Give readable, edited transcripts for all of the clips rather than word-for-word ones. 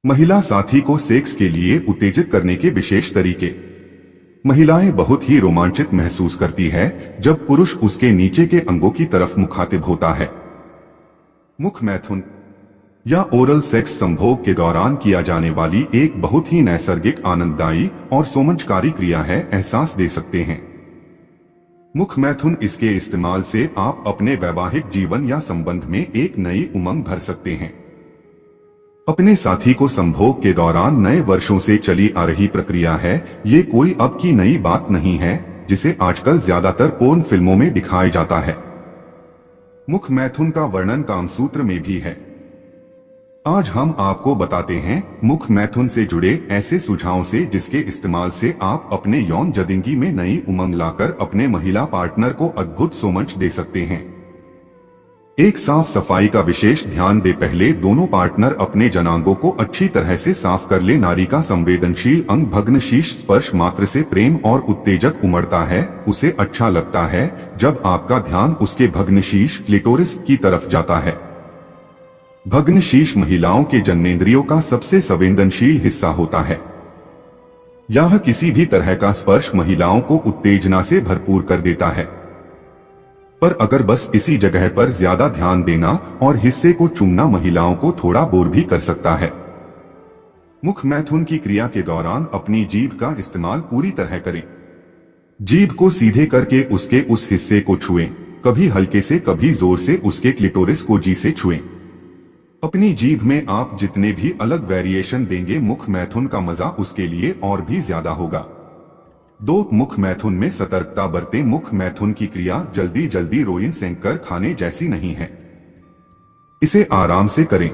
महिला साथी को सेक्स के लिए उत्तेजित करने के विशेष तरीके। महिलाएं बहुत ही रोमांचित महसूस करती है जब पुरुष उसके नीचे के अंगों की तरफ मुखातिब होता है। मुख मैथुन या ओरल सेक्स संभोग के दौरान किया जाने वाली एक बहुत ही नैसर्गिक, आनंददायी और सोमंजकारी क्रिया है, एहसास दे सकते हैं। मुख मैथुन इसके इस्तेमाल से आप अपने वैवाहिक जीवन या संबंध में एक नई उमंग भर सकते हैं। अपने साथी को संभोग के दौरान नए वर्षों से चली आ रही प्रक्रिया है, ये कोई अब की नई बात नहीं है जिसे आजकल ज्यादातर पोर्न फिल्मों में दिखाया जाता है। मुख मैथुन का वर्णन कामसूत्र में भी है। आज हम आपको बताते हैं मुख मैथुन से जुड़े ऐसे सुझावों से जिसके इस्तेमाल से आप अपने यौन जदिंदगी में नई उमंग लाकर अपने महिला पार्टनर को अद्भुत सोमंच दे सकते हैं। एक, साफ सफाई का विशेष ध्यान दे। पहले दोनों पार्टनर अपने जनांगों को अच्छी तरह से साफ कर ले। नारी का संवेदनशील अंग भग्न शीर्ष स्पर्श मात्र से प्रेम और उत्तेजक उमड़ता है। उसे अच्छा लगता है जब आपका ध्यान उसके भग्न शीर्ष क्लिटोरिस की तरफ जाता है। भग्न शीर्ष महिलाओं के जननेंद्रियों का सबसे संवेदनशील हिस्सा होता है। यह किसी भी तरह का स्पर्श महिलाओं को उत्तेजना से भरपूर कर देता है। पर अगर बस इसी जगह पर ज्यादा ध्यान देना और हिस्से को चूमना महिलाओं को थोड़ा बोर भी कर सकता है। मुख मैथुन की क्रिया के दौरान अपनी जीभ का इस्तेमाल पूरी तरह करें। जीभ को सीधे करके उसके उस हिस्से को छुएं, कभी हल्के से कभी जोर से उसके क्लिटोरिस को जी से छुएं। अपनी जीभ में आप जितने भी अलग वेरिएशन देंगे, मुख मैथुन का मजा उसके लिए और भी ज्यादा होगा। 2, मुख मैथुन में सतर्कता बरतें। मुख मैथुन की क्रिया जल्दी जल्दी रोइन सेंक कर खाने जैसी नहीं है। इसे आराम से करें।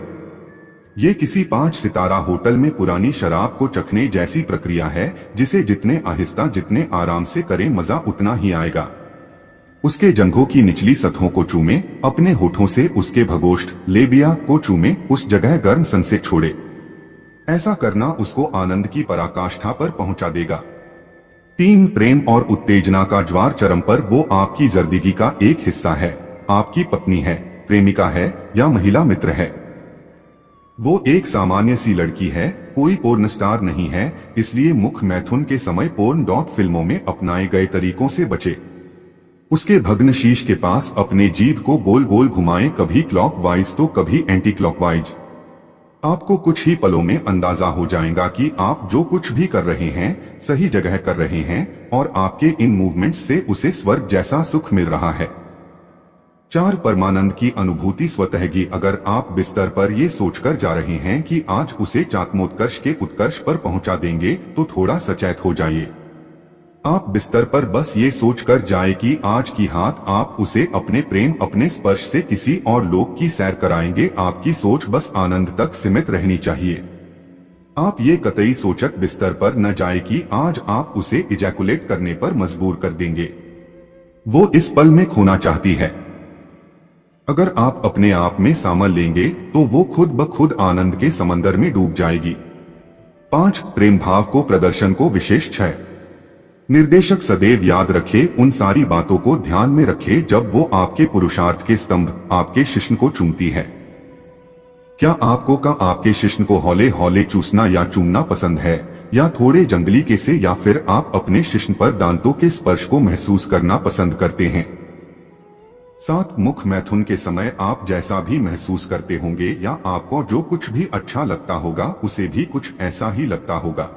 ये किसी 5 सितारा होटल में पुरानी शराब को चखने जैसी प्रक्रिया है, जिसे जितने आहिस्ता जितने आराम से करें मजा उतना ही आएगा। उसके जंघों की निचली सतहों को चूमें, अपने होठों से उसके भगोष्ठ लेबिया को चूमें, उस जगह गर्म सन से छोड़े। ऐसा करना उसको आनंद की पराकाष्ठा पर पहुंचा देगा। 3, प्रेम और उत्तेजना का ज्वार चरम पर। वो आपकी जर्दगी का एक हिस्सा है, आपकी पत्नी है, प्रेमिका है या महिला मित्र है। वो एक सामान्य सी लड़की है, कोई पोर्न स्टार नहीं है। इसलिए मुख मैथुन के समय पोर्न फिल्मों में अपनाए गए तरीकों से बचे। उसके भग्न शीर्ष के पास अपने जीभ को गोल गोल घुमाएं, कभी क्लॉकवाइज तो कभी एंटी क्लॉकवाइज। आपको कुछ ही पलों में अंदाजा हो जाएगा कि आप जो कुछ भी कर रहे हैं सही जगह कर रहे हैं और आपके इन मूवमेंट्स से उसे स्वर्ग जैसा सुख मिल रहा है। 4, परमानंद की अनुभूति स्वतःगी। अगर आप बिस्तर पर ये सोचकर जा रहे हैं कि आज उसे चात्मोत्कर्ष के उत्कर्ष पर पहुंचा देंगे तो थोड़ा सचेत हो जाइए। आप बिस्तर पर बस ये सोचकर जाए कि आज की रात आप उसे अपने प्रेम, अपने स्पर्श से किसी और लोक की सैर कराएंगे। आपकी सोच बस आनंद तक सीमित रहनी चाहिए। आप ये कतई सोचक बिस्तर पर न जाए कि आज आप उसे इजैकुलेट करने पर मजबूर कर देंगे। वो इस पल में खोना चाहती है। अगर आप अपने आप में सामल लेंगे तो वो खुद ब खुद आनंद के समंदर में डूब जाएगी। 5, प्रेम भाव को प्रदर्शन को विशेष क्षय। निर्देशक सदैव याद रखे, उन सारी बातों को ध्यान में रखे जब वो आपके पुरुषार्थ के स्तंभ आपके शिश्न को चूमती है। क्या आपको आपके शिश्न को हौले हौले चूसना या चूमना पसंद है, या थोड़े जंगली के से, या फिर आप अपने शिश्न पर दांतों के स्पर्श को महसूस करना पसंद करते हैं? 7, मुख मैथुन के समय आप जैसा भी महसूस करते होंगे या आपको जो कुछ भी अच्छा लगता होगा उसे भी कुछ ऐसा ही लगता होगा।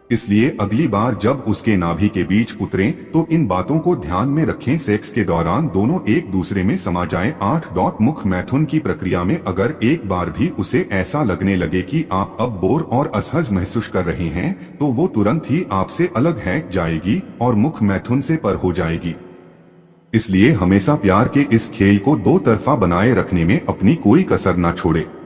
इसलिए अगली बार जब उसके नाभि के बीच उतरें तो इन बातों को ध्यान में रखें। सेक्स के दौरान दोनों एक दूसरे में समा जाएं। 8, मुख मैथुन की प्रक्रिया में अगर एक बार भी उसे ऐसा लगने लगे कि आप अब बोर और असहज महसूस कर रहे हैं तो वो तुरंत ही आपसे अलग हट जाएगी और मुख मैथुन से पर हो जाएगी। इसलिए हमेशा प्यार के इस खेल को 2 तरफा बनाए रखने में अपनी कोई कसर न छोड़े।